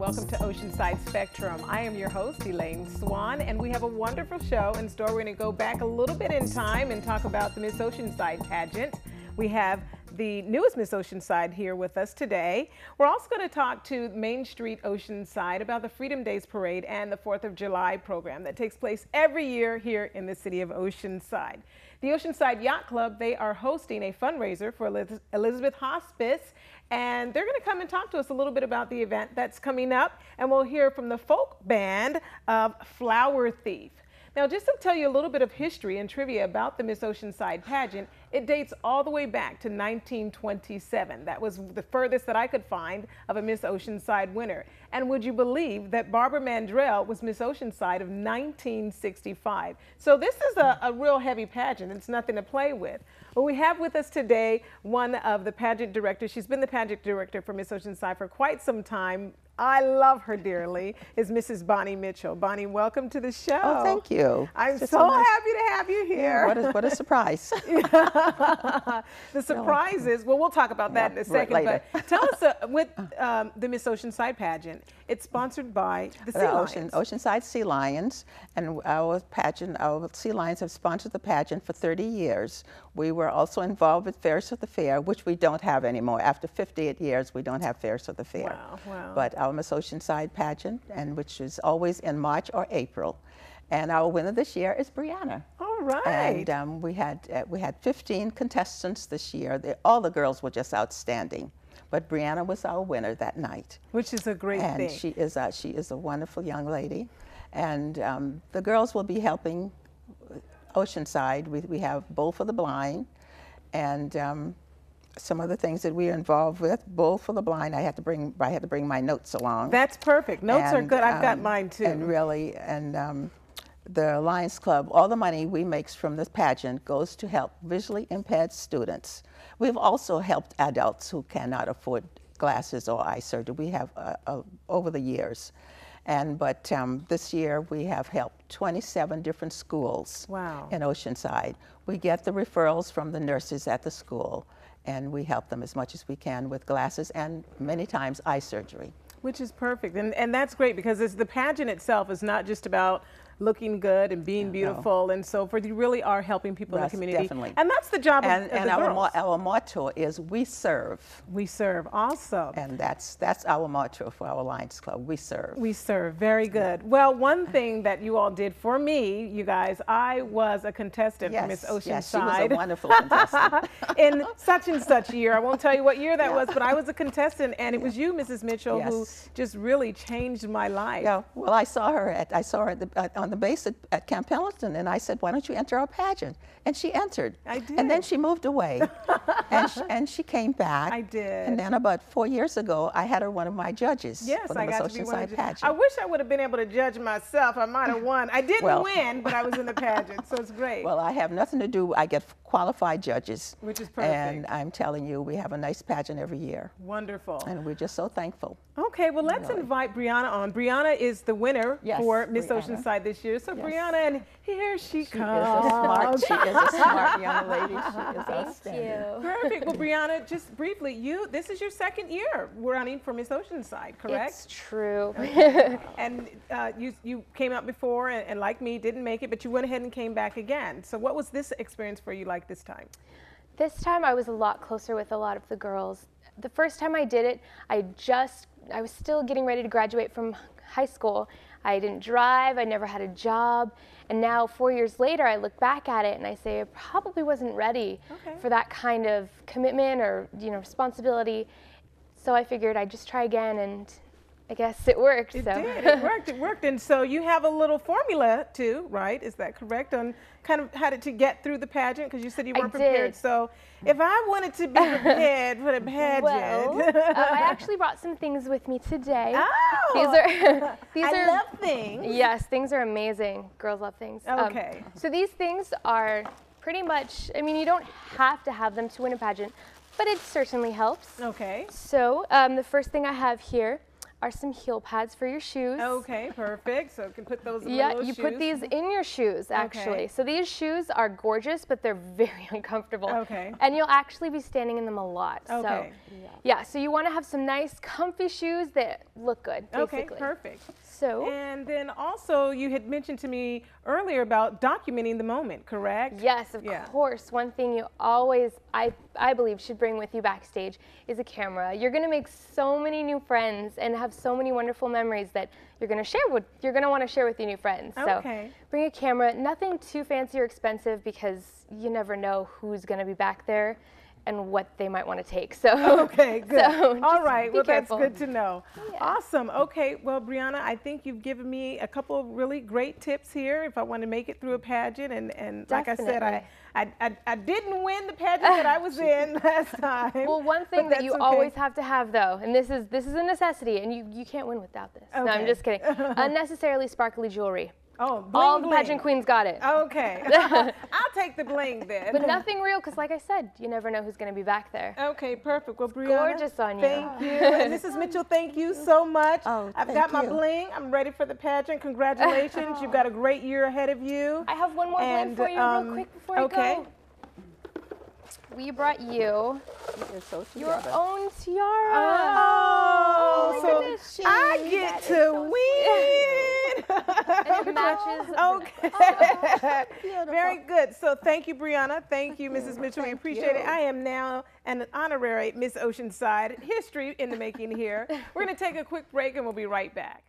Welcome to Oceanside Spectrum. I am your host, Elaine Swan, and we have a wonderful show in store. We're going to go back a little bit in time and talk about the Miss Oceanside pageant. We have the newest Miss Oceanside here with us today. We're also going to talk to Main Street Oceanside about the Freedom Days Parade and the 4th of July program that takes place every year here in the city of Oceanside. The Oceanside Yacht Club, they are hosting a fundraiser for Elizabeth Hospice, and they're going to come and talk to us a little bit about the event that's coming up, and we'll hear from the folk band of Flower Thief. Now, just to tell you a little bit of history and trivia about the Miss Oceanside pageant, it dates all the way back to 1927. That was the furthest that I could find of a Miss Oceanside winner. And would you believe that Barbara Mandrell was Miss Oceanside of 1965? So this is a real heavy pageant. It's nothing to play with. Well, we have with us today one of the pageant directors. She's been the pageant director for Miss Oceanside for quite some time. I love her dearly, is Mrs. Bonnie Mitchell. Bonnie, welcome to the show. Oh, thank you. I'm so happy to have you here. Yeah, what a surprise. The surprise is, well, we'll talk about that in a second, later. But tell us, with the Miss Oceanside pageant, it's sponsored by the Sea Lions. Oceanside Sea Lions, and our Sea Lions have sponsored the pageant for 30 years. We were also involved with Fairs of the Fair, which we don't have anymore. After 58 years, we don't have Fairs of the Fair. Wow, wow. But our Miss Oceanside pageant, and which is always in March or April. And our winner this year is Briana. All right. And we had 15 contestants this year. All the girls were just outstanding. But Briana was our winner that night. Which is a great thing. And she is a wonderful young lady. And the girls will be helping Oceanside. We have Bowl for the Blind, and some of the things that we are involved with. Bowl for the Blind, I had to bring my notes along. That's perfect. Notes are good. I've got mine too. And the Lions Club, all the money we make from this pageant goes to help visually impaired students. We've also helped adults who cannot afford glasses or eye surgery. We have over the years. But this year we have helped 27 different schools. Wow. In Oceanside. We get the referrals from the nurses at the school, and we help them as much as we can with glasses and many times eye surgery. Which is perfect, and that's great, because the pageant itself is not just about looking good and being beautiful and so forth. You really are helping people in the community. Definitely. And that's the job of the girls. Our motto is we serve. We serve, awesome. And that's our motto for our Lions Club, we serve. We serve, very good. Well, one thing that you all did for me, you guys, I was a contestant for Miss Oceanside. Yes, she was a wonderful contestant. In such and such year. I won't tell you what year that was, but I was a contestant, and it was you, Mrs. Mitchell, who just really changed my life. Yeah, well, I saw her on the base at Camp Pendleton, and I said, why don't you enter our pageant? And she entered. I did. And then she moved away. and she came back. I did. And then about 4 years ago, I had her one of my judges. Yes, for the I got Miss to be one of the pageant. I wish I would have been able to judge myself. I might have won. I didn't win, but I was in the pageant, so it's great. Well, I have nothing to do. I get qualified judges. Which is perfect. And I'm telling you, we have a nice pageant every year. Wonderful. And we're just so thankful. Okay, well, let's invite Briana on. Briana is the winner for Miss Oceanside this year. So Briana, and here she comes. She is a smart young lady. She is outstanding. Thank you. Perfect. Well, Briana, just briefly, this is your second year running for Miss Oceanside, correct? It's true. And you came out before, and like me, didn't make it, but you went ahead and came back again. So what was this experience for you like this time? This time I was a lot closer with a lot of the girls. The first time I did it, I was still getting ready to graduate from high school. I didn't drive, I never had a job, and now 4 years later I look back at it and I say I probably wasn't ready for that kind of commitment or responsibility. So I figured I'd just try again, and I guess it worked. It did. It worked. And so you have a little formula too, right? Is that correct? On kind of how to get through the pageant, because you said you weren't prepared. So if I wanted to be prepared for the pageant. Well, I actually brought some things with me today. Oh! I love things. Yes, things are amazing. Girls love things. Okay. So these things are pretty much, you don't have to have them to win a pageant, but it certainly helps. Okay. So the first thing I have here are some heel pads for your shoes. Okay, perfect. So you can put those in Yeah, little you shoes. put these in your shoes, actually. Okay. So these shoes are gorgeous, but they're very uncomfortable. Okay. And you'll actually be standing in them a lot. Okay. So, yeah, so you want to have some nice, comfy shoes that look good, basically. Okay, perfect. So, And then also you had mentioned to me earlier about documenting the moment, correct? yes, of Yeah. course. One thing you always, I believe, should bring with you backstage is a camera. You're going to make so many new friends and have so many wonderful memories that you're going to want to share with your new friends. Okay. So bring a camera, nothing too fancy or expensive because you never know who's going to be back there and what they might want to take. So Okay, good. So All right, be well, careful. that's good to know. Yeah. Awesome. Okay, well, Briana, I think you've given me a couple of really great tips here if I want to make it through a pageant. And like I said, I didn't win the pageant that I was in last time. Well, one thing that you okay. always have to have, though, and this is a necessity, and you can't win without this. No, I'm Okay. just kidding. Unnecessarily sparkly jewelry. Oh, bling, All the bling. pageant queens got it. Okay. I'll take the bling then. But nothing real, because like I said, you never know who's going to be back there. Okay, perfect. Well, Briana, Gorgeous on you. thank you. And Mrs. Mitchell, thank you so much. Oh, I've thank got my you. bling. I'm ready for the pageant. Congratulations. You've got a great year ahead of you. I have one more And, bling for you real quick before okay. you go. We brought you You're so your together. own tiara. Oh, my so goodness. I get to win. And it matches. Okay. Beautiful. Very good. So thank you, Briana. Thank you, Mrs. Mitchell. We Thank appreciate it. you. I am now an honorary Miss Oceanside. History in the making here. We're going to take a quick break and we'll be right back.